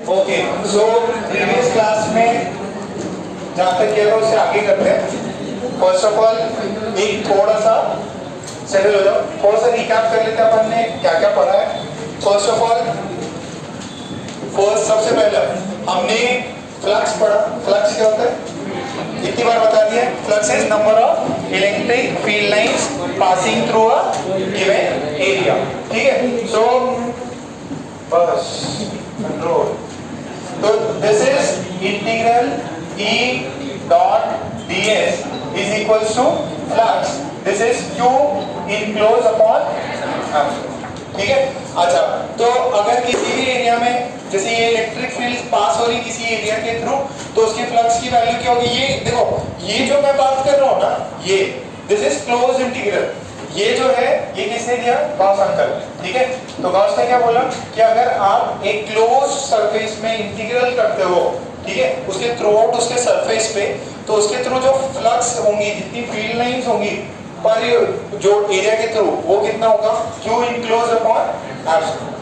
Okay, so previous class में जहाँ तक किया था उससे आगे करते हैं। फर्स्ट ऑफ ऑल एक थोड़ा सा सेटल हो जाओ, थोड़ा सा रिकैप कर लेते हैं अपन ने क्या क्या पढ़ा है। फर्स्ट ऑफ ऑल सबसे पहले हमने फ्लक्स पढ़ा। फ्लक्स क्या होता है इतनी बार बता दिया, flux is number of electric field lines passing through a given area. ठीक है, सो बस कंट्रोल। तो this is integral E dot ds is equals to flux. This is Q enclosed upon R. ठीक है। अच्छा, तो अगर किसी भी एरिया में जैसे ये इलेक्ट्रिक फील्ड पास हो रही किसी एरिया के थ्रू, तो उसके फ्लक्स की वैल्यू क्या होगी? ये देखो, ये जो मैं बात कर रहा हूँ ना, ये दिस इज क्लोज इंटीग्रल। ये जो है ये किसने दिया? Gauss uncle. ठीक है, तो गॉस ने क्या बोला कि अगर आप एक क्लोज सरफेस में इंटीग्रल करते हो, ठीक है, उसके थ्रू आउट उसके सरफेस पे, तो उसके थ्रू जो फ्लक्स होंगी, जितनी फील्ड लाइंस होंगी पर जो एरिया के थ्रू, वो कितना होगा? Q enclose upon epsilon.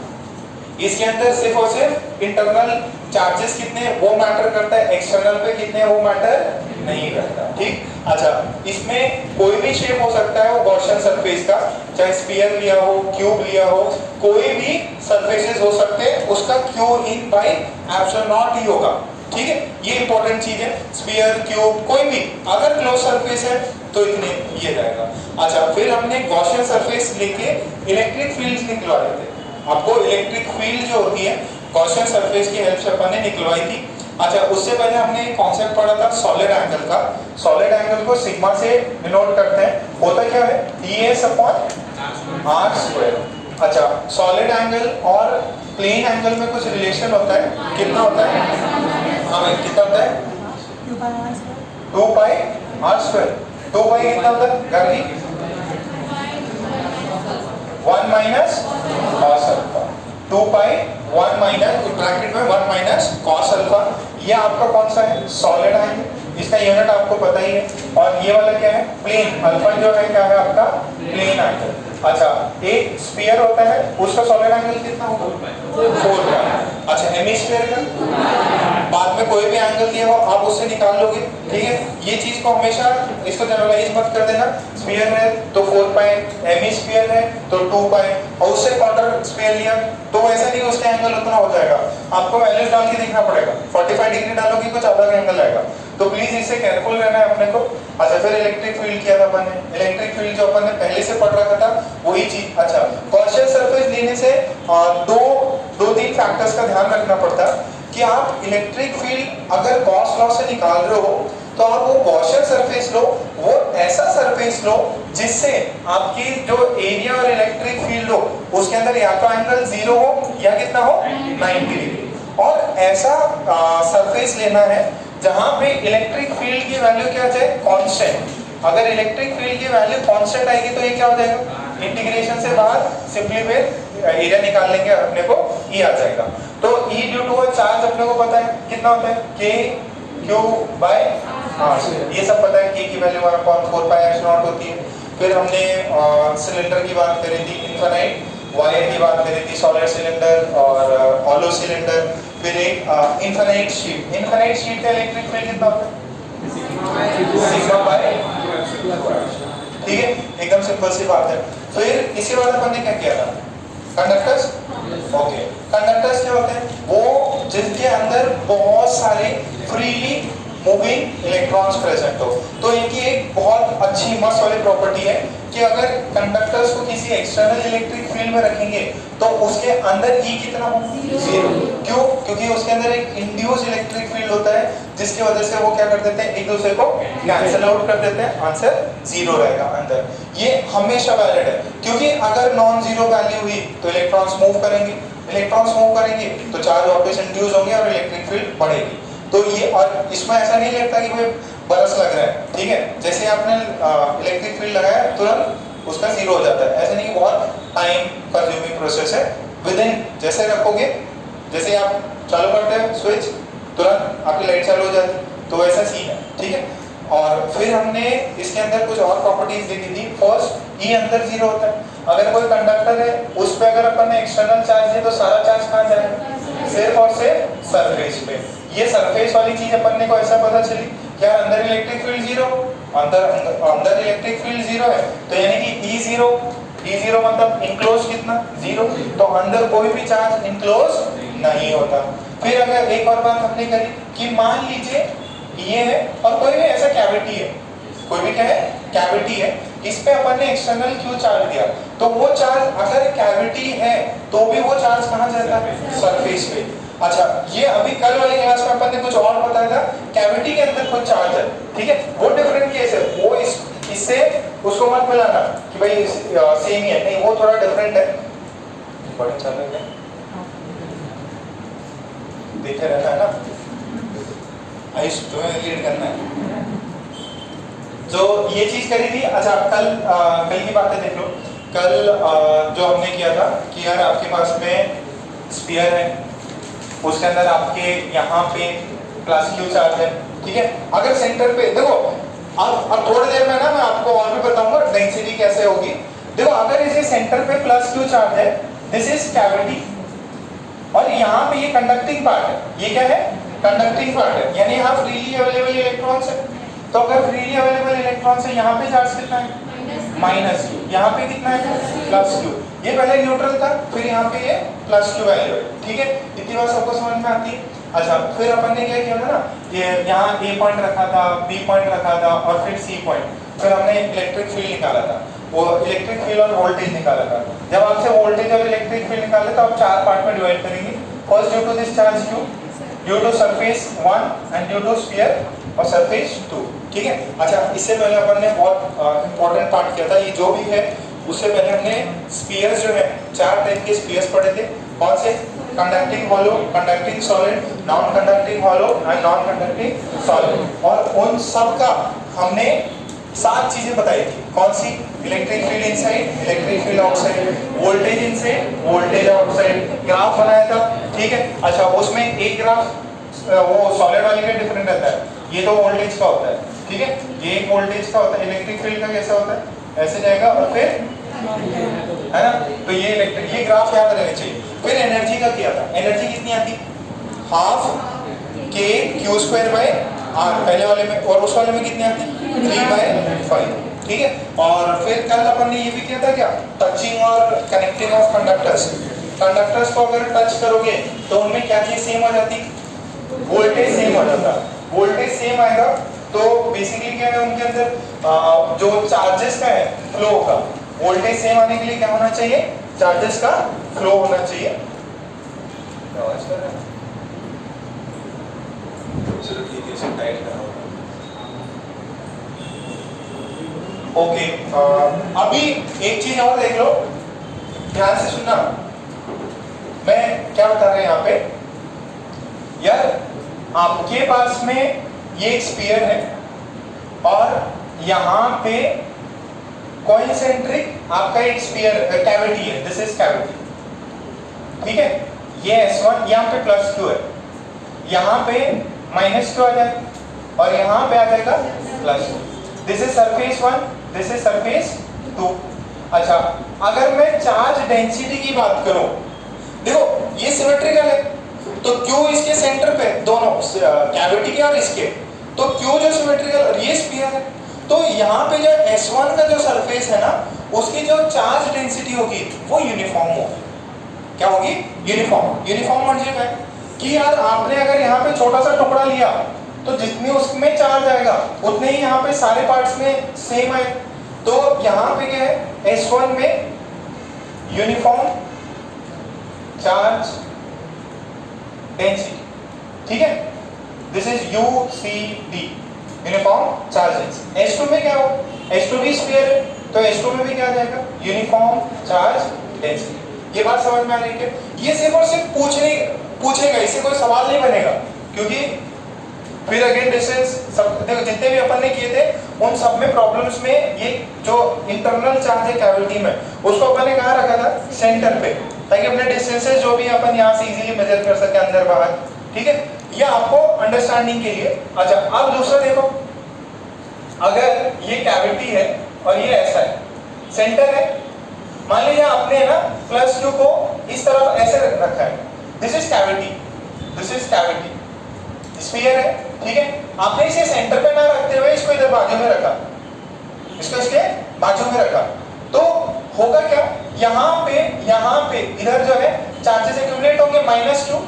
इसके अंदर सिर्फ और सिर्फ इंटरनल चार्जेस कितने वो मैटर करता है, एक्सटर्नल पे कितने वो मैटर नहीं करता। ठीक, अच्छा, इसमें कोई भी शेप हो सकता है वो गॉसियन सरफेस का, चाहे स्फीयर लिया हो, क्यूब लिया हो, कोई भी सरफेसेस हो सकते हैं, उसका Q in by epsilon not ही होगा। ठीक है, ये इंपॉर्टेंट चीज है। स्फीयर, क्यूब, कोई भी अगर क्लोज सरफेस है तो इतने ये जाएगा। अच्छा, फिर हमने गॉसियन सरफेस लेके इलेक्ट्रिक फील्ड्स निकलवाए थे। आपको इलेक्ट्रिक फील्ड जो होती है गॉसियन सरफेस की हेल्प से अपन ने निकलवाई थी। अच्छा, उससे पहले हमने एक कॉन्सेप्ट पढ़ा था सॉलिड एंगल का। सॉलिड एंगल को सिग्मा से डिनोट करते हैं। होता क्या है? ds upon r square. अच्छा, सॉलिड एंगल और प्लेन एंगल में कुछ रिलेशन होता है। कितना होता है? हाँ भाई, कितना होता है? 2 पाई r स्क्वायर। 2 पाई कितना होता है गार्गी? 1 minus cos alpha. 2 पाई 1 माइनस ब्रैकेट में 1 माइनस cos अल्फा। ये आपका कौन सा है? Solid angle. इसका यूनिट आपको पता ही है। और ये वाला क्या है? प्लेन। अल्फा जो है क्या है आपका? Plane angle. अच्छा, एक स्फीयर होता है, उसका सॉलिड एंगल कितना होगा? 4 का। अच्छा, हेमिस्फीयर का बाद में कोई भी एंगल दिया हो आप उससे निकाल लोगे। ठीक है, ये चीज को हमेशा इसको जनरलाइज मत कर देना। स्फीयर है तो 4 पाई, हेमिस्फीयर है तो 2 पाई, और उससे क्वार्टर स्फीयर लिया तो ऐसा नहीं उसका एंगल उतना हो जाएगा। आपको वैल्यूज डाल के देखना पड़ेगा। 45 डिग्री डालोगे कुछ अलग एंगल आएगा, तो प्लीज इससे केयरफुल रहना है अपने को। अच्छा, फिर इलेक्ट्रिक फील्ड किया था अपन ने। इलेक्ट्रिक फील्ड जो अपन ने पहले से पढ़ रखा था वही चीज। अच्छा, गॉसियन सरफेस लेने से दो तीन फैक्टर्स का ध्यान रखना पड़ता है कि आप इलेक्ट्रिक फील्ड अगर गॉस लॉ से निकाल रहे हो तो आप वो गॉसियन सरफेस लो, वो ऐसा सरफेस लो जिससे आपकी जो एरिया और इलेक्ट्रिक फील्ड हो उसके अंदर या तो एंगल 0 हो या कितना हो? 90 डिग्री। और ऐसा सरफेस लेना है जहां पे इलेक्ट्रिक फील्ड की वैल्यू क्या जाए? कांस्टेंट। अगर इलेक्ट्रिक फील्ड की वैल्यू कांस्टेंट आएगी तो ये क्या हो जाएगा? इंटीग्रेशन से बाहर सिंपली फिर एरिया निकाल लेंगे, अपने को E आ जाएगा। तो E due to a charge अपने को पता है कितना होता है? K Q by R। ये सब पता है। K की वैल्यू 1/4 पाई एप्सिलॉन होती है। फिर हमने सिलेंडर की बात करी थी, इनफाइनाइट वायर की बात करी थी, सॉलिड सिलेंडर और हॉलो सिलेंडर। फिर एक इनफाइनाइट शीट। इनफाइनाइट शीट का इलेक्ट्रिक फील्ड कितना होता है? Sigma bye. ठीक है, एकदम सिंपल सी बात है। फिर इसके बाद अपन ने क्या किया था? कंडक्टर्स। ओके, कंडक्टर्स क्या होते हैं? वो जिनके अंदर बहुत सारे फ्रीली मूविंग इलेक्ट्रॉन्स प्रेजेंट हो। तो इनकी एक बहुत अच्छी मस्त वाली प्रॉपर्टी है कि अगर कंडक्टर्स को किसी एक्सटर्नल इलेक्ट्रिक फील्ड में रखेंगे तो उसके अंदर E कितना हो? 0। क्यों? क्योंकि उसके अंदर एक इंड्यूस इलेक्ट्रिक फील्ड होता है जिसकी वजह से वो क्या कर देते हैं? एक दूसरे को कैंसिल आउट कर देते हैं। आंसर 0 रहेगा अंदर। ये हमेशा वैलिड है, क्योंकि अगर नॉन जीरो वैल्यू हुई तो इलेक्ट्रॉन्स मूव करेंगे। इलेक्ट्रॉन्स मूव करेंगे तो चार्ज वापस इंड्यूस होंगे और इलेक्ट्रिक फील्ड बढ़ेगी। तो ये, और इसमें ऐसा नहीं लगता कि कोई बरस लग रहा है। ठीक है, जैसे आपने इलेक्ट्रिक फील्ड लगाया तुरंत उसका 0 हो जाता है। ऐसा नहीं, बहुत टाइम कंज्यूमिंग प्रोसेस है। विद इन जैसे रखोगे, जैसे आप चालू करते हैं स्विच, तुरंत आपकी लाइट चालू हो जाती है। तो वैसा सीन है। ठीक है, और फिर हमने इसके अंदर कुछ और प्रॉपर्टीज देखी थी। फर्स्ट, E अंदर 0 होता है। अगर कोई कंडक्टर है उस पर अगर अपन ने एक्सटर्नल चार्ज है तो सारा चार्ज कहाँ जाएगा? सिर्फ और सिर्फ सरफेस पे। ये सरफेस वाली चीज अपन को ऐसा पता चली क्या अंदर इलेक्ट्रिक फील्ड जीरो, अंदर इलेक्ट्रिक फील्ड जीरो है, तो यानी कि ई जीरो मतलब इनक्लोज कितना जीरो, तो अंदर कोई भी चार्ज इनक्लोज नहीं होता। फिर अगर एक और बात हमने करी कि मान लीजिए ये है और कोई भी ऐसा कैविटी है, कोई भी क्या है कैविटी है, इस पे अपन ने एक्सटर्नल क्यू चार्ज दिया, तो वो चार्ज अगर कैविटी है तो भी वो चार्ज कहाँ जाता है सरफेस पे। अच्छा, ये अभी कल वाली क्लास में अपन ने कुछ और बताया था, कैविटी के अंदर कुछ चार्ज है, ठीक है, वो डिफरेंट केस है, वो इससे उसको मत मिलाना कि भाई सेम ही है, नहीं वो थोड़ा डिफरेंट है। बड़ा चालू है, देखे रहना है ना, आइस तुम्हें लीड करना है। जो ये चीज करी थी, अच्छा कल की बातें देख लो। कल जो हमने किया था कि यार आपके पास में स्फीयर है, उसके अंदर आपके यहाँ पे प्लस क्यू चार्ज है, ठीक है। अगर सेंटर पे देखो, अब थोड़ी देर में ना मैं आपको और भी बताऊंगा डेंसिटी कैसे होगी। देखो अगर इसे सेंटर पे प्लस क्यू चार्ज है, दिस इज कैविटी, और यहाँ पे ये कंडक्टिंग पार्ट है, ये क्या है कंडक्टिंग पार्ट है, यानी यहाँ फ्रीली अवेलेबल इलेक्ट्रॉन्स है। तो अगर फ्रीली अवेलेबल इलेक्ट्रॉन्स है, यहाँ पे चार्ज कितना है माइनस क्यू, यहाँ पे कितना है प्लस क्यू। ये पहले न्यूट्रल था, फिर यहाँ पे ये प्लस क्यू वैल्यू है, ठीक है। इतनी बात सबको समझ में आती है। अच्छा, फिर अपन ने क्या किया था ना, ये यहाँ ए पॉइंट रखा था, बी पॉइंट रखा था और फिर सी पॉइंट, फिर हमने इलेक्ट्रिक फील्ड निकाला था, वो इलेक्ट्रिक फील्ड और वोल्टेज निकाला था। जब आपसे वोल्टेज और इलेक्ट्रिक फील्ड निकाले तो आप चार पार्ट में डिवाइड करेंगे। First due to this charge Q, due to surface 1 and due to sphere और सरफेस 2, ठीक है। अच्छा, इससे पहले अपन ने बहुत इंपॉर्टेंट पार्ट किया था, ये जो भी है उससे पहले हमने स्फीयर्स जो है, चार टाइप के स्फीयर्स पढ़े थे। कौन से? Conducting hollow, conducting solid, non conducting hollow and non conducting solid, और उन सब का हमने 7 चीजें बताई थी। कौन सी? Electric field inside, electric field outside, voltage inside, voltage outside, graph बनाया था, ठीक है। अच्छा, उसमें एक ग्राफ वो सॉलिड वाले का डिफरेंट रहता है, ये तो वोल्टेज का होता है, ठीक है, ये एक वोल्टेज का होता है। इलेक्ट्रिक फील्ड का कैसा होता है? ऐसे जाएगा और फिर है ना, तो ये इलेक्ट्रिक, ये ग्राफ याद रहना चाहिए। फिर एनर्जी का किया था, एनर्जी कितनी आती? हाफ के क्यू स्क्वायर बाय आर पहले वाले में, और उस वाले में कितनी आती? 3/5, ठीक है। और फिर कल अपन ने ये भी किया था क्या, टचिंग और कनेक्टिंग ऑफ कंडक्टर्स। कंडक्टर्स को अगर टच करोगे तो उनमें क्या चीज सेम हो जाती? वोल्टेज सेम हो जाता। वोल्टेज सेम आएगा तो बेसिकली क्या है, उनके अंदर जो चार्जेस का है फ्लो का, वोल्टेज सेम आने के लिए क्या होना चाहिए? चार्जेस का फ्लो होना चाहिए। ओके, अभी एक चीज और देख लो, ध्यान से सुनना, मैं क्या बता रहा हूं यहाँ पे। यार आपके पास में ये एक स्फीयर है और यहाँ पे कॉन्सेंट्रिक आपका एक स्फीयर कैविटी है, दिस इज कैविटी, ठीक है। ये S1 यहाँ पे प्लस क्यू है, यहाँ पे माइनस क्यू आ जाएगा और यहाँ पे आ जाएगा plus Q. This is surface 1, this is surface 2। अच्छा, अगर मैं चार्ज डेंसिटी की बात करूं, देखो ये सिमेट्रिकल है, तो क्यू इसके सेंटर पे, दोनों कैविटी के और इसके, तो क्यू जो सिमेट्रिकल, ये स्फीयर है, तो यहाँ पे जो S1 का जो सरफेस है ना, उसकी जो चार्ज डेंसिटी होगी वो यूनिफॉर्म होगी। क्या होगी? यूनिफॉर्म। यूनिफॉर्म मतलब क्या है कि यार आपने अगर यहाँ पे छोटा सा टुकड़ा लिया तो जितनी उसमें चार्ज आएगा उतने ही यहाँ पे सारे पार्ट्स में सेम है। तो यहाँ पे क्या है, S1 में यूनिफॉर्म चार्ज डेंसिटी, ठीक है, this is UCD, uniform charge density. S2 में क्या हो, S2 भी स्फीयर है, तो S2 में भी क्या आ जाएगा? Uniform charge density. ये बात समझ में आ रही है? ये सिर्फ और सिर्फ पूछेगा, इससे कोई सवाल नहीं बनेगा, क्योंकि फिर अगेन डिस्टेंस सब देखो, जितने भी अपन ने किए थे उन सब में प्रॉब्लम्स में ये जो इंटरनल चार्ज है कैविटी में, उसको अपन ने कहाँ रखा था? सेंटर पे, ताकि अपने डिस्टेंसेस जो भी अपन यहाँ से इजीली मेजर कर सके अंदर बाहर, ठीक है। ये आपको अंडरस्टैंडिंग के लिए। अच्छा, अब दूसरा देखो, अगर ये कैविटी है और ये ऐसा है, सेंटर है, मान लीजिए आपने ना प्लस क्यू को इस तरफ ऐसे रखा है, this is cavity, this is cavity, sphere है, ठीक है। आपने इसे सेंटर पे ना रखते हुए इसको इधर बाजू में रखा, इसको इसके बाजू में रखा, तो होगा क्या, यहाँ पे इधर जो है चार्जेस एक्यूमुलेट होंगे -2,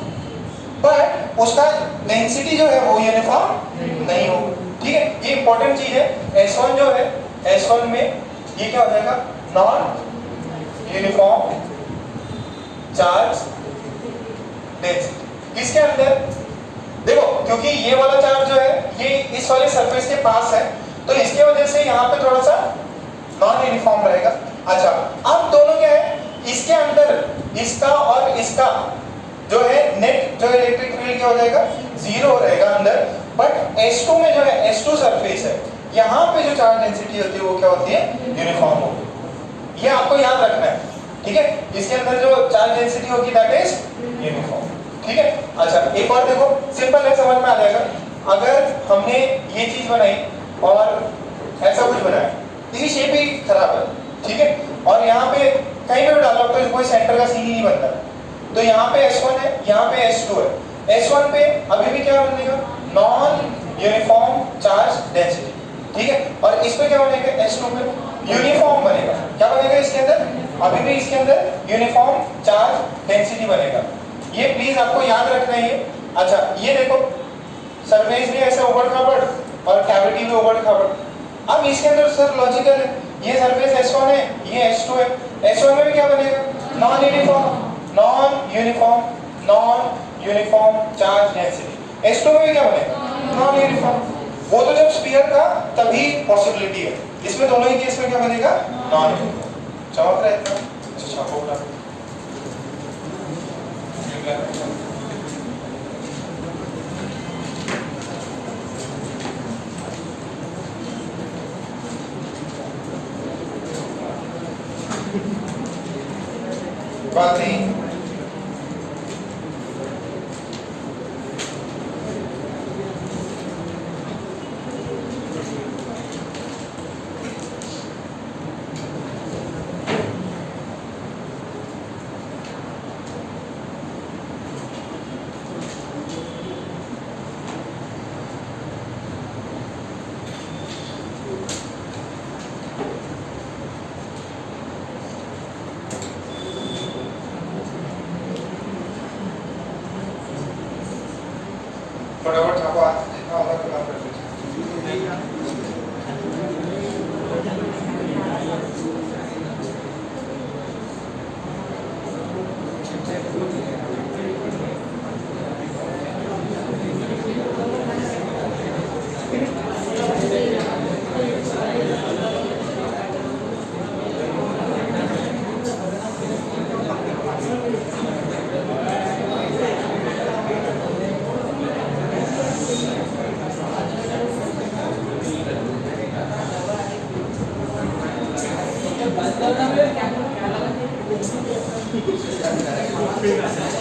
पर उसका डेंसिटी जो है वो यूनिफॉर्म नहीं होगा, ठीक है। ये इंपॉर्टेंट चीज है। S1 जो है, S1 में ये क्या हो जाएगा, नॉन यूनिफॉर्म चार्ज डेंसिटी। किसके अंदर देखो, क्योंकि ये वाला चार्ज जो है ये इस वाले सरफेस के पास है, तो इसके वजह से यहाँ पे थोड़ा सा नॉन यूनिफॉर्म रहेगा। अच्छा, अब दोनों क्या है, इसके अंदर इसका और इसका जो है नेट जो इलेक्ट्रिक फील्ड क्या हो जाएगा, 0 रहेगा अंदर, बट S2 में जो है, S2 सरफेस है, यहाँ पे जो चार्ज डेंसिटी होती है वो क्या होती है, यूनिफॉर्म होगी। ये आपको याद रखना है, ठीक है। इसके अंदर जो चार्ज डेंसिटी होगी दैट इज यूनिफॉर्म, ठीक है। अच्छा, एक और देखो, सिंपल है, समझ में आ जाएगा। अगर हमने ये चीज बनाई और ऐसा कुछ बनाया, ये शेप ही खराब है, ठीक है, और यहाँ पे कहीं पे भी डालो तो कोई सेंटर का सीन ही नहीं बनता, तो यहाँ पे S1 है, यहाँ पे S2 है। S1 पे अभी भी क्या बनेगा, नॉन यूनिफॉर्म चार्ज डेंसिटी, ठीक है, और इस पे क्या बनेगा, S2 पे यूनिफॉर्म बनेगा। क्या बनेगा इसके अंदर, अभी भी इसके अंदर यूनिफॉर्म चार्ज डेंसिटी बनेगा। ये प्लीज आपको याद रखना है। अच्छा, ये देखो, सरफेस भी ऐसे उबड़ खाबड़ और कैविटी भी उबड़ खाबड़। अब इसके अंदर सर लॉजिकल है, ये सरफेस S1 है, ये S2 है, S1 में भी क्या बनेगा, non uniform charge density. S2 में भी क्या बनेगा, नॉन यूनिफॉर्म। वो तो जब स्फीयर का तभी पॉसिबिलिटी है, इसमें दोनों ही केस में क्या बनेगा, नॉन यूनिफॉर्म। चमक रहा है इतना, अच्छा होगा। बात नहीं, फटाफट छापो, आज जितना होगा उतना कर दीजिए। Gracias.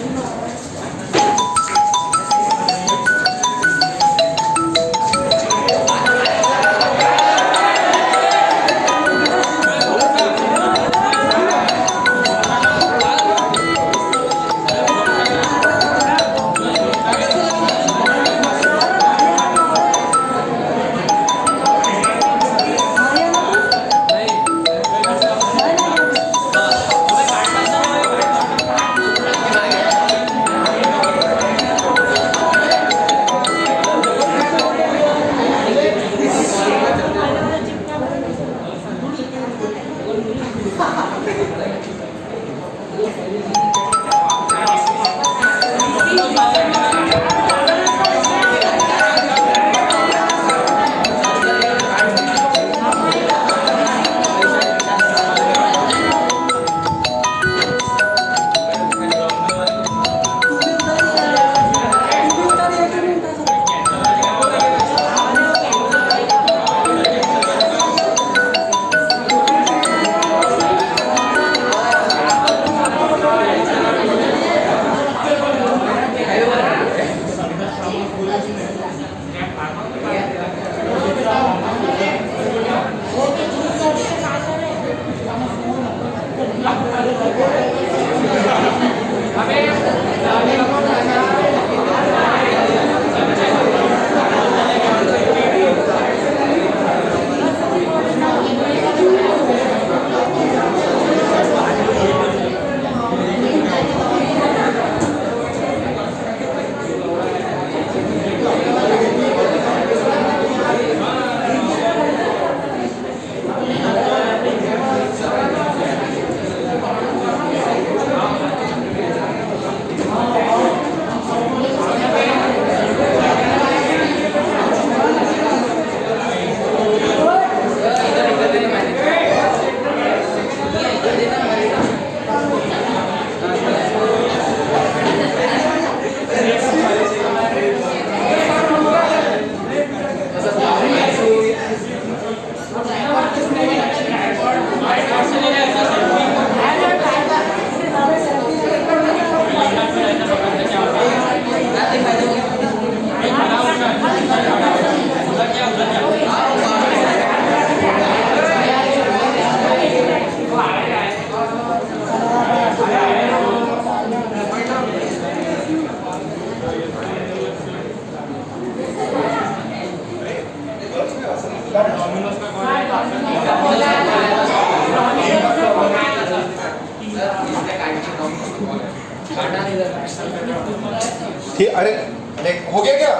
हो गया क्या?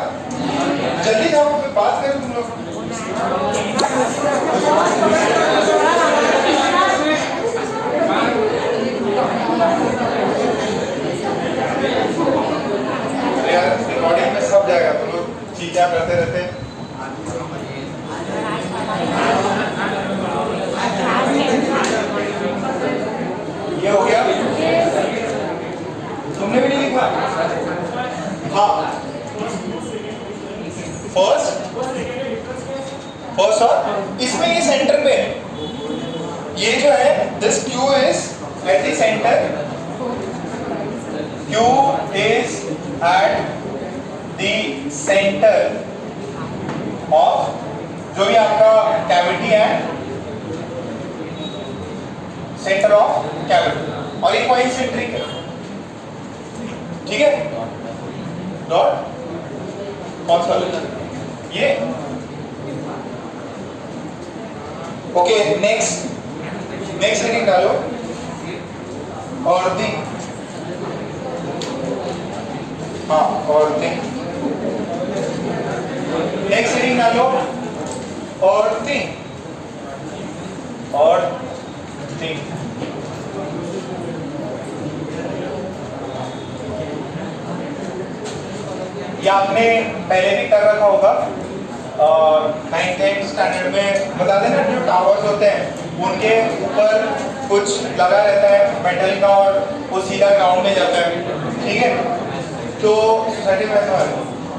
जल्दी जाओ फिर बात करो तुम लोग। यार रिकॉर्डिंग में सब जाएगा, तुम लोग चीजें करते रहते। ये हो गया? तुमने भी नहीं लिखा? हाँ, फर्स्ट और इसमें ये सेंटर पे ये जो है this Q is at the center, Q is at the center of जो भी आपका कैविटी है, सेंटर ऑफ कैविटी, और ये कॉइंसेंट्रिक है, ठीक है? डॉट कौन सा ये? ओके, नेक्स्ट रीडिंग डालो और दी, हाँ और दी, नेक्स्ट रीडिंग डालो और दी और दी। ये आपने पहले भी कर रखा होगा, 9th स्टैंडर्ड में बता देना, जो टावर्स होते हैं उनके ऊपर कुछ लगा रहता है मेटल का और वो सीधा ग्राउंड में जाता है, ठीक है? तो सोसाइटी में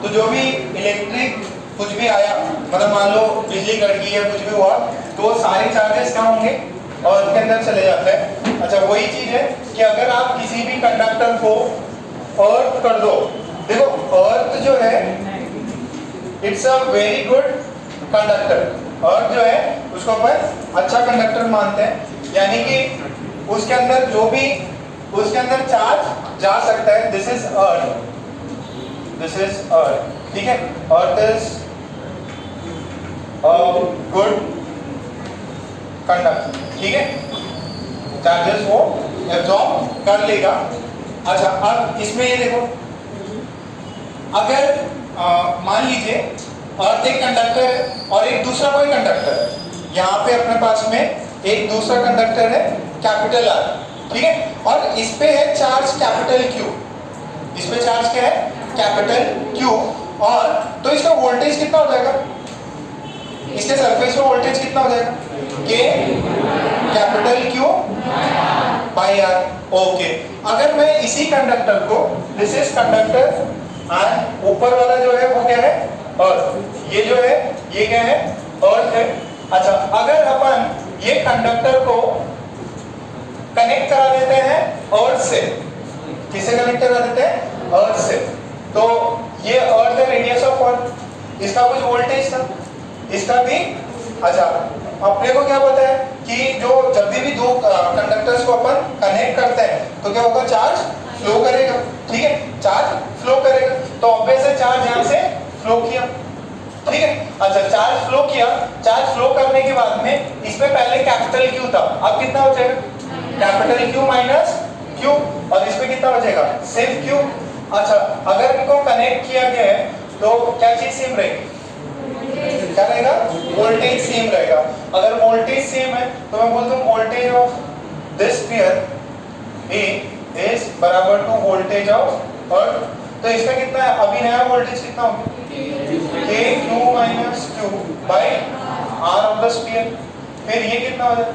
तो जो भी इलेक्ट्रिक कुछ भी आया, मतलब मान लो बिजली कट गई है, कुछ भी हुआ, तो वो सारे चार्जेस कहाँ होंगे? अर्थ के अंदर चले जाते हैं। अच्छा, वही चीज है कि अगर आप किसी भी कंडक्टर को अर्थ कर दो, देखो अर्थ जो है it's a very good conductor, earth जो है उसको अपन अच्छा कंडक्टर मानते हैं, यानी कि उसके अंदर जो भी उसके अंदर चार्ज जा सकता है, दिस इज अर्थ, ठीक है? अर्थ इज गुड कंडक्टर, ठीक है? चार्जेस वो एब्जॉर्ब कर लेगा। अच्छा, अब इसमें ये देखो, अगर मान लीजिए अर्थ एक कंडक्टर है और एक दूसरा कोई कंडक्टर है, यहाँ पे अपने पास में एक दूसरा कंडक्टर है कैपिटल R, ठीक है? और इस पे है चार्ज कैपिटल Q, इस पे चार्ज क्या है? कैपिटल Q, और तो इसका वोल्टेज कितना हो जाएगा? इसके सरफेस पे वोल्टेज कितना हो जाएगा? K capital Q by R। Okay, अगर मैं इसी कंडक्टर को, दिस इज कंडक्टर और ऊपर वाला जो है वो क्या है? अर्थ, ये जो है ये क्या है? अर्थ है। अच्छा, अगर अपन ये कंडक्टर को कनेक्ट करा देते हैं अर्थ से, किसे कनेक्ट करा देते हैं? अर्थ से, तो ये अर्थ है, रेडियस ऑफ अर्थ, इसका कुछ वोल्टेज था, इसका भी। अच्छा, अपने को क्या पता है कि जो जब भी दो कंडक्टर्स को अपन कनेक्ट करते हैं तो क्या होगा? चार्ज फ्लो करेगा, ठीक है? चार्ज फ्लो करेगा, तो ऑब्वियस है चार्ज यहाँ से फ्लो किया, ठीक है? अच्छा, चार्ज फ्लो किया, चार्ज फ्लो करने के बाद में इसमें पहले कैपिटल Q था, अब कितना हो जाएगा? कैपिटल Q माइनस Q, और इसमें कितना बचेगा? सिर्फ Q। अच्छा, अगर इनको कनेक्ट किया गया है तो क्या चीज सेम रहेगी? क्या रहेगा? वोल्टेज सेम रहेगा। अगर वोल्टेज सेम है तो मैं बोलता हूँ voltage of this sphere A is बराबर टू वोल्टेज ऑफ अर्थ। तो इसका कितना है? अभी नया वोल्टेज कितना होगा? KQ minus Q by R of the sphere. फिर ये कितना हो जाएगा?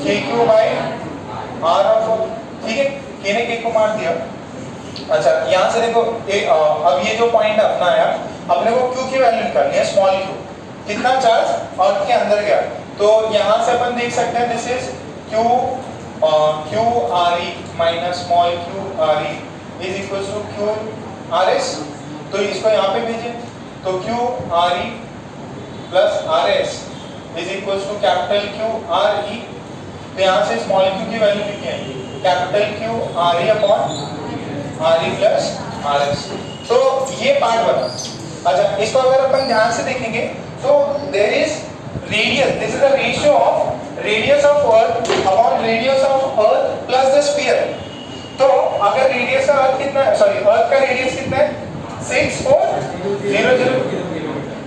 KQ बाई R ऑफ, ठीक है? K ने K को मार दिया। अच्छा, यहाँ से देखो अब ये जो पॉइंट अपना आया, अपने को Q की वैल्यू निकालनी है, स्मॉल q, कितना चार्ज अर्थ के अंदर गया। तो यहाँ से अपन देख सकते हैं this is Q RE minus small q RE is equal to Q RS। तो इसको यहाँ पे भेजें, तो Q RE plus RS is equal to capital Q RE। तो यहाँ से स्मॉल q की वैल्यू लिखी है capital Q RE upon RE plus RS। तो ये पार्ट बना। अच्छा, इसको अगर अपन ध्यान से देखेंगे तो there is radius, this is the ratio of radius of earth upon radius of earth plus the sphere. तो अगर रेडियस का अर्थ कितना है, सॉरी अर्थ का रेडियस कितना है? 6400।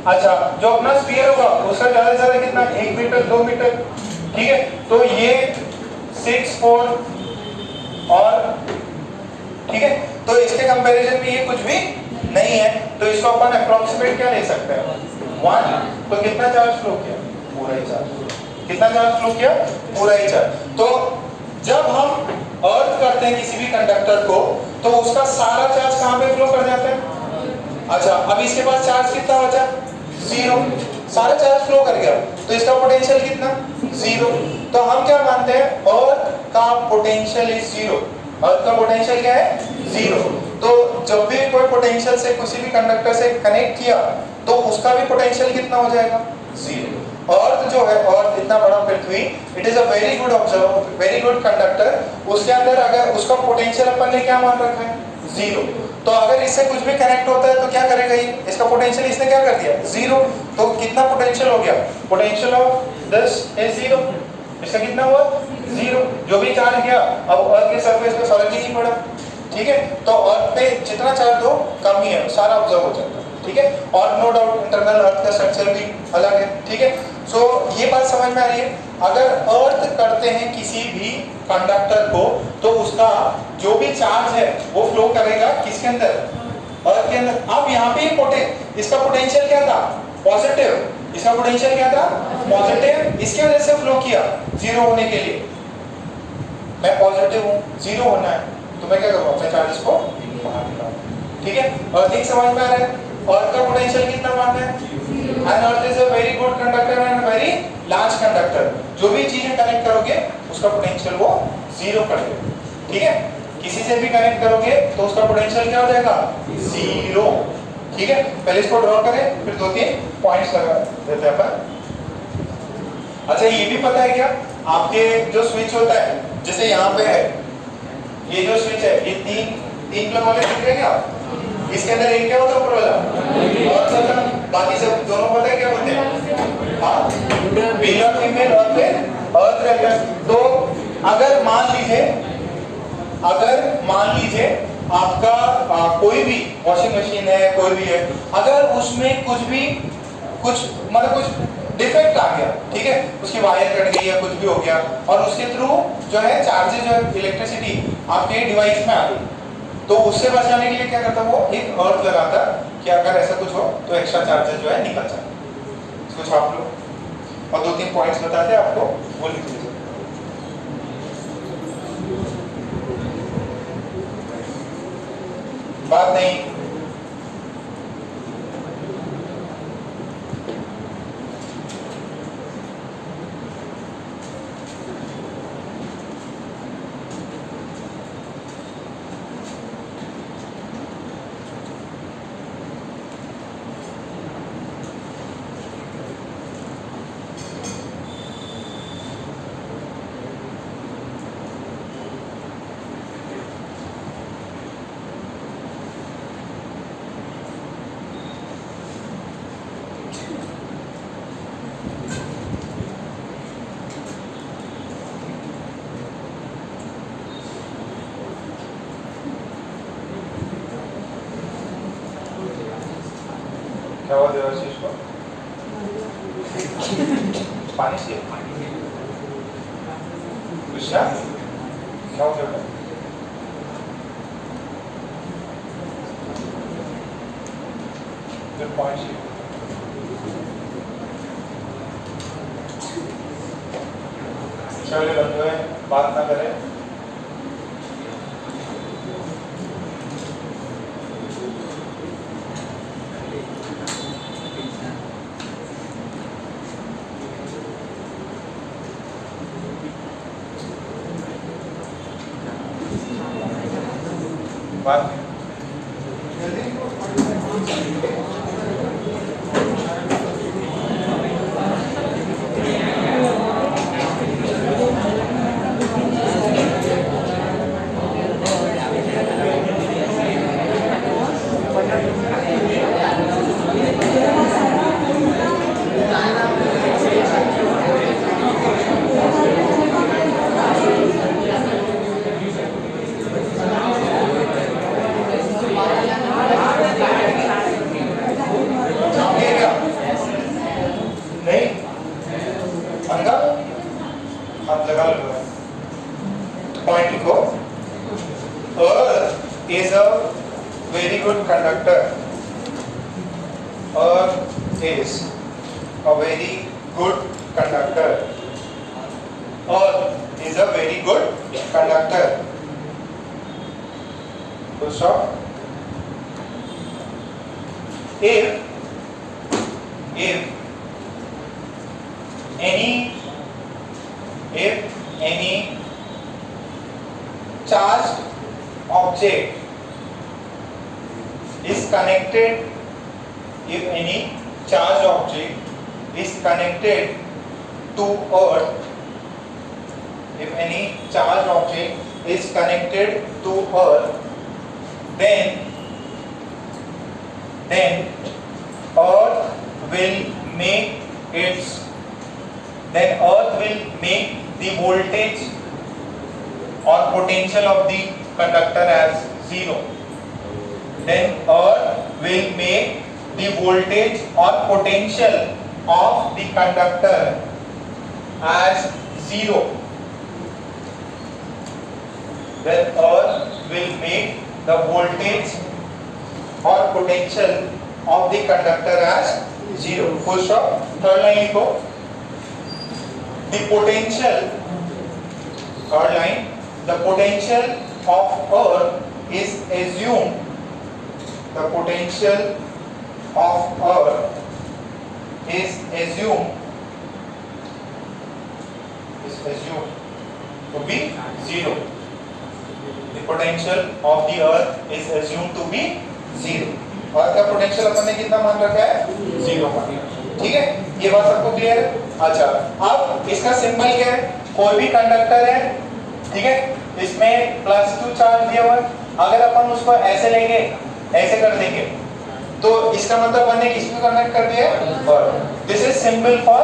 अच्छा, जो अपना स्फीयर होगा उसका ज्यादा से ज्यादा कितना, 1 मीटर 2 मीटर, ठीक है। तो ये 64 और, ठीक है, तो इसके कंपैरिजन में ये कुछ भी नहीं है, तो इसको अपन अप्रोक्सीमेट क्या ले सकते हैं, 1। तो कितना चार्ज फ्लो किया, पूरा ही चार्ज। कितना चार्ज फ्लो किया, पूरा ही चार्ज। तो जब हम अर्थ करते हैं किसी भी कंडक्टर को, तो उसका सारा चार्ज कहां पे फ्लो कर जाता है। अच्छा, अब इसके पास चार्ज कितना बचा, 0, सारा चार्ज फ्लो कर गया, तो इसका पोटेंशियल कितना, 0। तो हम क्या मानते हैं, अर्थ का पोटेंशियल इज 0। अर्थ का पोटेंशियल क्या है, 0। तो जब भी कोई पोटेंशियल से किसी भी कंडक्टर से कनेक्ट किया, तो उसका भी पोटेंशियल कितना हो जाएगा, 0। अर्थ जो है, अर्थ इतना बड़ा पृथ्वी, it is a very good observer, very good conductor. उसके अंदर अगर उसका पोटेंशियल अपन ने क्या मान रखा है, 0। तो अगर इससे कुछ भी कनेक्ट होता है तो क्या करेगा ये, इसका पोटेंशियल इसने क्या कर दिया, 0। तो कितना पोटेंशियल हो गया, पोटेंशियल ऑफ दिस इज 0। इसका कितना हुआ, 0। जो भी चार्ज गया अब अर्थ के सरफेस पे फर्क ही नहीं पड़ा, ठीक है। तो अर्थ पे जितना चार्ज हो कम ही है, सारा ऑब्जर्व हो जाता है, ठीक है। और नो डाउट इंटरनल अर्थ का स्ट्रक्चर भी अलग है, ठीक है। सो ये बात समझ में आ रही है। अगर अर्थ करते हैं किसी भी कंडक्टर को, तो उसका जो भी चार्ज है वो फ्लो करेगा किसके अंदर, अर्थ के अंदर। अब यहाँ पे इसका पोटेंशियल क्या था, पॉजिटिव। इसका पोटेंशियल क्या था, पॉजिटिव। इसकी वजह से फ्लो किया 0 होने के लिए। मैं पॉजिटिव हूँ, 0 होना है, तो मैं क्या करूँगा, अपने चार्जेस को बाहर निकालूं, ठीक है। अर्थिंग समझ में आ रहा है। अर्थ का पोटेंशियल कितना मानना है, and earth is a very good conductor and very large conductor. जो भी चीजें कनेक्ट करोगे उसका पोटेंशियल वो 0 कर देगा, ठीक है। किसी से भी कनेक्ट करोगे तो उसका पोटेंशियल क्या हो जाएगा, 0, ठीक है। पहले इसको ड्रॉ करें, फिर 2-3 पॉइंट्स लगा देते हैं अपन। अच्छा, ये भी पता है क्या, आपके जो स्विच होता है, जैसे यहाँ पे है ये जो स्विच है, ये तीन प्लग वाले दिख रहे हैं आप, इसके अंदर एक क्या होता है, ऊपर वाला और होता, बाकी सब दोनों पता है क्या होते हैं, हाँ, मेल और फीमेल और फिर अर्थ रहता है। तो अगर मान लीजिए आपका कोई भी वॉशिंग मशीन है, कोई भी है, अगर उसमें कुछ डिफेक्ट आ गया, ठीक है, उसकी वायर कट गई या कुछ भी हो गया, और उसके थ्रू जो है चार्जेस जो है इलेक्ट्रिसिटी आपके डिवाइस में आ गई, तो उससे बचाने के लिए क्या करता वो, एक अर्थ लगाता कि अगर ऐसा कुछ हो तो एक्स्ट्रा चार्जेस जो है निकल जाए। इसको छाप लो और 2-3 पॉइंट्स बताते हैं आपको, वो लिख लीजिए। बात नहीं, क्या हुआ देवाशीष को, पानी से कृष्णा क्या हो गया, गुड पॉइंट। चलिए बंधु है, बात ना करें। बात is a very good conductor. Earth is a very good conductor. Full stop. If any charged object is connected, if any charged object is connected to earth, if any charged object is connected to earth, then earth will make the voltage or potential of the conductor as zero. Then earth will make the voltage or potential of the conductor as zero. Then earth will make the voltage or potential of the conductor as zero. Full stop. Third line लिखो. The potential, third line, the potential of earth is assumed. The potential of earth is assumed to be zero. The potential of the earth is assumed to be zero. अर्थ का potential अपन ने कितना मान रखा है? Zero मान रखा. ठीक है, ये बात सबको क्लियर है? अच्छा, अब इसका सिंबल क्या है? कोई भी कंडक्टर है, ठीक है, इसमें +2 चार्ज दिया हुआ है. अगर अपन उसको ऐसे लेंगे, ऐसे कर देंगे, तो इसका मतलब हमने किसको कनेक्ट कर दिया है? Earth. This is symbol for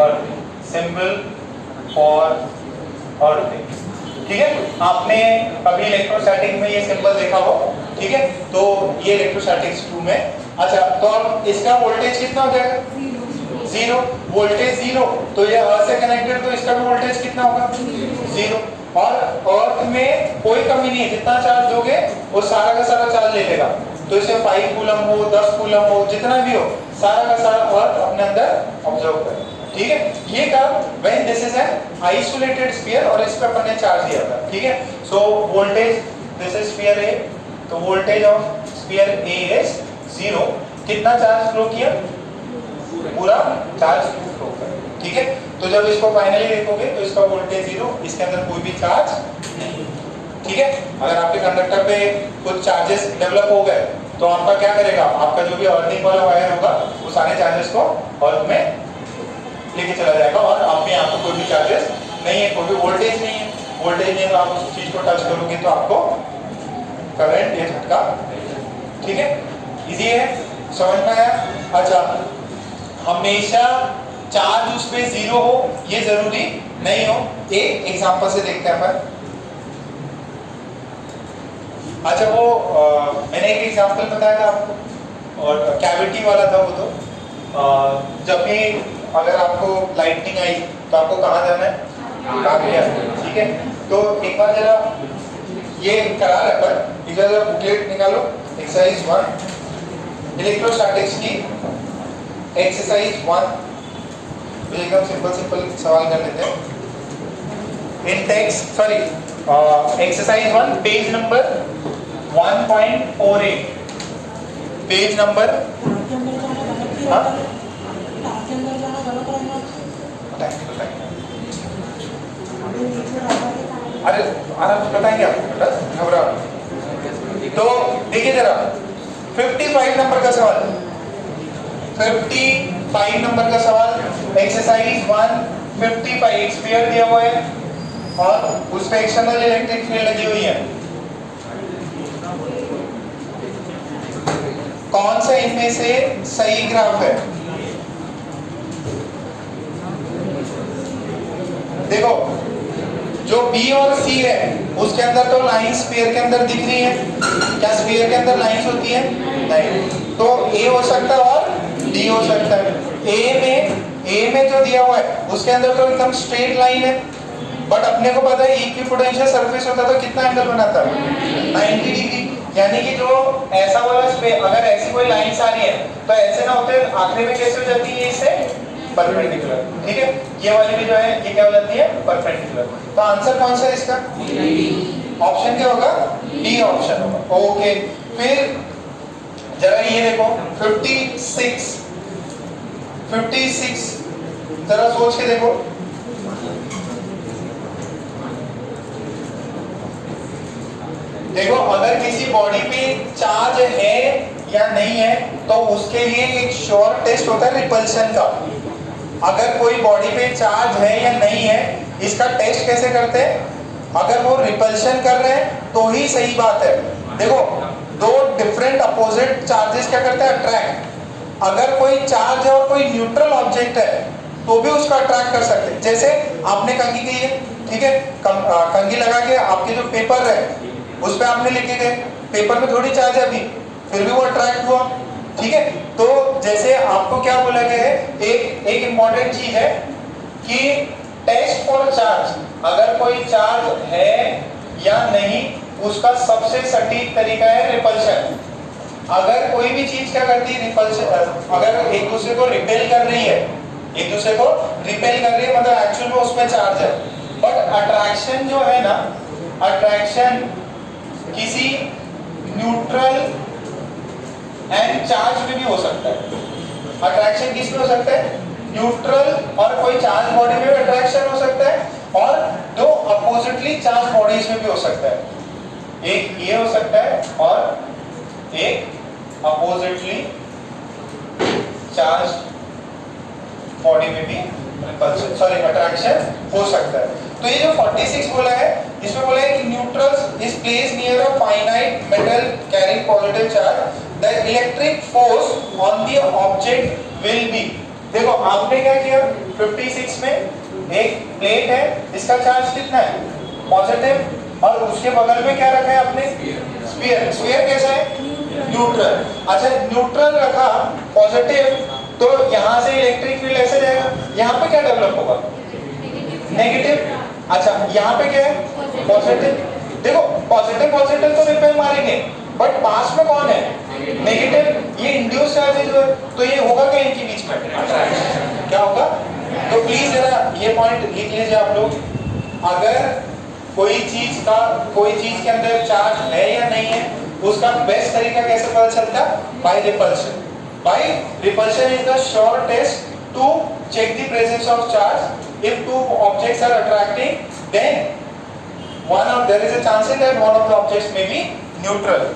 earth, symbol for earth. ठीक है, आपने कभी इलेक्ट्रोस्टैटिक में ये सिंबल देखा हो, ठीक है, तो ये इलेक्ट्रोस्टैटिक्स 2 में. अच्छा, तो अब इसका वोल्टेज कितना हो जाएगा? जीरो. वोल्टेज जीरो, तो ये अर्थ से कनेक्टेड, तो इसका भी वोल्टेज कितना होगा? जीरो. और अर्थ में कोई कमी नहीं है, जितना चार्ज दोगे वो सारा का सारा चार्ज ले लेगा. तो इसे 5 कूलम हो, 10 कूलम हो, जितना भी हो, सारा का सारा अर्थ अपने अंदर ऑब्जर्व करे. ठीक है, ये कब? When this is an isolated sphere और इस पे अपन ने चार्ज दिया था. ठीक है, so voltage, this is sphere A, तो voltage of sphere A is zero. कितना चार्ज फ्लो किया? पूरा चार्ज फ्लो किया. ठीक है, तो जब इसको फाइनली देखोगे तो इसका वोल्टेज जीरो, इसके अंदर कोई भी चार्ज नहीं. ठीक है, अगर आपके कंडक्टर पे कुछ चार्जेस डेवलप हो गए तो आपका क्या करेगा? आपका जो भी अर्थिंग वाला वायर होगा वो सारे चार्जेस को अर्थ में लेके चला जाएगा और आप में आपको कोई भी चार्जेस नहीं है, कोई भी वोल्टेज नहीं है. वोल्टेज नहीं है तो आप उस चीज को टच करोगे तो आपको करंट या झटका. ठीक है, इजी है, समझ में आया? अच्छा, हमेशा चार्ज उस पे जीरो हो ये जरूरी नहीं हो. एक एग्जांपल से देखते हैं अपन. अच्छा, वो मैंने एक एग्जांपल बताया था आपको और कैविटी वाला था वो. तो जब भी अगर आपको लाइटनिंग आई तो आपको कहाँ जाना है? कागलिया. ठीक है, तो एक बार जरा ये करा रहा है पर इधर जरा बुकलेट निकालो. एक्सरसाइज 1 इलेक्ट्रोस्टैटिक्स की एक्सरसाइज 1. एकदम सिंपल सवाल कर लेते हैं. In text, sorry, exercise 1 page number 1.48, page number, हाँ अरे आराम से बताएंगे आपको, घबरा. तो देखिए जरा 55 नंबर का सवाल, 55 नंबर का सवाल, एक्सरसाइज 155. स्फीयर दिया हुआ है और उस पे एक्सटर्नल इलेक्ट्रिक फील्ड लगी हुई है. कौन सा इनमें से सही ग्राफ है? देखो, जो B और C है उसके अंदर तो लाइन स्फीयर के अंदर दिख रही है. क्या स्फीयर के अंदर लाइंस होती है? नहीं. तो A हो सकता है और D हो सकता है. A में जो दिया हुआ है उसके अंदर तो एकदम स्ट्रेट लाइन है, बट अपने को पता है इक्विपोटेंशियल सरफेस होता तो कितना एंगल बनाता है? 90 डिग्री. यानी कि जो ऐसा वाला स्पेस, अगर ऐसी कोई लाइंस आ रही है तो ऐसे ना होते, आखिरी में कैसे हो जाती है इससे परपेंडिकुलर। ठीक है, ये वाली भी जो है ये क्या हो जाती है परपेंडिकुलर। तो आंसर कौन सा है इसका? ऑप्शन क्या होगा? डी ऑप्शन होगा। ओके, फिर जरा ये देखो 56 जरा सोच के देखो। देखो अगर किसी बॉडी पे चार्ज है या नहीं है तो उसके लिए एक श्योर टेस्ट होता है रिपल्शन का। अगर कोई बॉडी पे चार्ज है या नहीं है इसका टेस्ट कैसे करते हैं? अगर वो रिपल्शन कर रहे हैं तो ही सही बात है। देखो दो डिफरेंट अपोजिट चार्जेस क्या करते हैं? अट्रैक्ट। अगर कोई चार्ज है और कोई न्यूट्रल ऑब्जेक्ट है तो भी उसका अट्रैक्ट कर सकते हैं। जैसे आपने कंघी की है, ठीक है, कंघी लगा के आपके जो पेपर है उस पर आपने लिखे गए, पेपर में थोड़ी चार्ज है अभी, फिर भी वो अट्रैक्ट हुआ। ठीक है, तो जैसे आपको क्या बोला गया है, एक इंपॉर्टेंट चीज है कि टेस्ट फॉर चार्ज, अगर कोई चार्ज है या नहीं उसका सबसे सटीक तरीका है रिपल्शन। अगर कोई भी चीज क्या करती है रिपल्शन, अगर एक दूसरे को रिपेल कर रही है, एक दूसरे को रिपेल कर रही है मतलब एक्चुअल में उसमें चार्ज है। बट अट्रैक्शन जो है ना, अट्रैक्शन किसी न्यूट्रल एंड चार्ज में भी हो सकता है। अट्रैक्शन किस में हो सकता है? न्यूट्रल और कोई चार्ज बॉडी में भी अट्रैक्शन हो सकता है और दो अपोजिटली चार्ज बॉडीज में भी हो सकता है। एक ये हो सकता है और एक अपोजिटली चार्ज बॉडी में भी अट्रैक्शन हो सकता है। तो ये जो 46 बोला है इसमें बोला है कि neutrals is placed near a finite metal carrying positive charge, the electric force on the object will be. देखो आपने क्या किया, 56 में एक प्लेट है, इसका चार्ज कितना है? पॉजिटिव, और उसके बगल में क्या रखा है आपने? स्फीयर। स्फीयर कैसा है? न्यूट्रल। अच्छा न्यूट्रल रखा, पॉजिटिव, तो यहाँ से इलेक्ट्रिक फील्ड ऐसे जाएगा, यहाँ पे क्या डेवलप होगा? नेगेटिव। अच्छा यहाँ पे क्या है? पॉजिटिव। देखो पॉजिटिव पॉजिटिव तो रिपेल मारेंगे बट पास में कौन है? नेगेटिव। ये इंड्यूस चार्ज है जो है, तो ये होगा क्या इनके बीच में? अट्रैक्शन। क्या होगा? तो प्लीज जरा ये पॉइंट लिख लीजिए आप लोग। अगर कोई चीज के अंदर चार्ज है या नहीं है उसका बेस्ट तरीका कैसे पता चलता? By repulsion. By repulsion is the sure test to check the presence of charge. If two objects are attracting, then there is a chance that one of the objects may be neutral.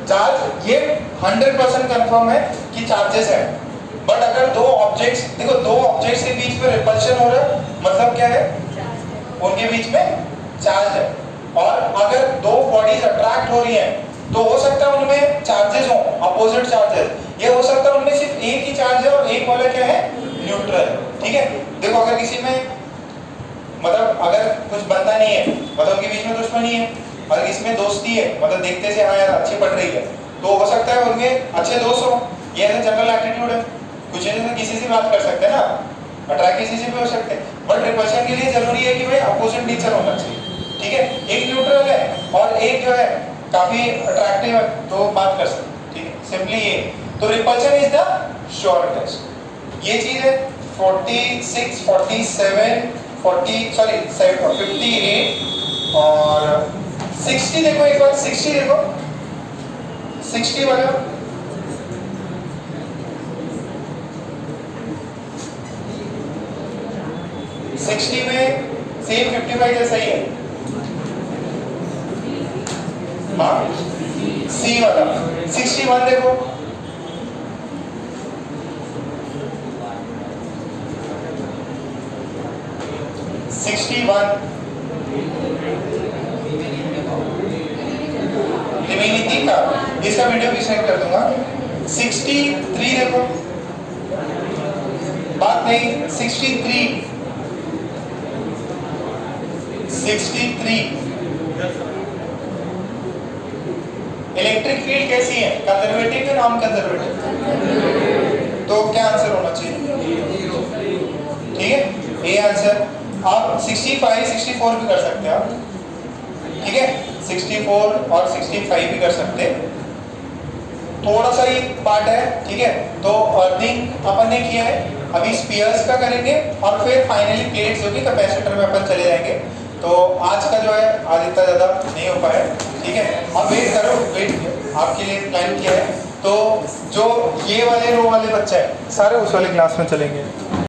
Charge ये 100% confirm है कि charges है। But अगर दो objects, देखो दो objects के बीच में रिपल्शन हो रहा है मतलब क्या है? उनके बीच में चार्ज है। और अगर दो बॉडीज अट्रैक्ट हो रही हैं तो हो सकता है उनमें चार्जेस हो, अपोजिट चार्जेस। ये हो सकता है उनमें सिर्फ एक ही चार्ज है और एक वाला क्या है? न्यूट्रल। ठीक है, देखो अगर किसी में मतलब अगर कुछ बनता नहीं है मतलब उनके बीच में दुश्मनी है, और इसमें दोस्ती है मतलब देखते से हाँ यार अच्छी पड़ रही है, तो हो सकता है उनमें अच्छे दोस्त हो। ये ऐसा जनरल एटीट्यूड है, कुछ जैसे किसी से बात कर सकते हैं ना, अट्रैक्ट किसी से भी हो सकते हैं। बट रिपल्शन के लिए जरूरी है कि भाई अपोजिट नेचर होना चाहिए। ठीक है, एक न्यूट्रल है और एक जो है काफी अट्रैक्टिव है तो बात कर सकते हैं। ठीक है, सिंपली ये। तो repulsion is the sure test. ये चीज है 46, 47, 58 और 60। देखो एक बार 60 देखो, 60 वाला 60 में सेम 55 जैसा ही है। हाँ सी वाला 61 देखो, 61 रिमेनिंग 3 का, इसका वीडियो भी सेंड कर दूंगा। 63 देखो, बात नहीं, 63 इलेक्ट्रिक फील्ड कैसी है, कंजर्वेटिव या नॉन कंजर्वेटिव? तो क्या आंसर होना चाहिए? ठीक है, ए आंसर। आप 65 64 भी कर सकते हैं आप, ठीक है, 64 और 65 भी कर सकते हैं। थोड़ा सा ही पार्ट है, ठीक है। तो अर्थिंग अपन ने किया है, अभी स्पीयर्स का करेंगे और फिर फाइनली प्लेट्स होगी, कैपेसिटर में अपन चले जाएंगे। तो आज का जो है आज इतना ज़्यादा नहीं हो पाया, ठीक है। अब वेट करो, वेट आपके लिए प्लान किया है। तो जो ये वाले रो वाले बच्चे हैं सारे उस वाले क्लास में चलेंगे।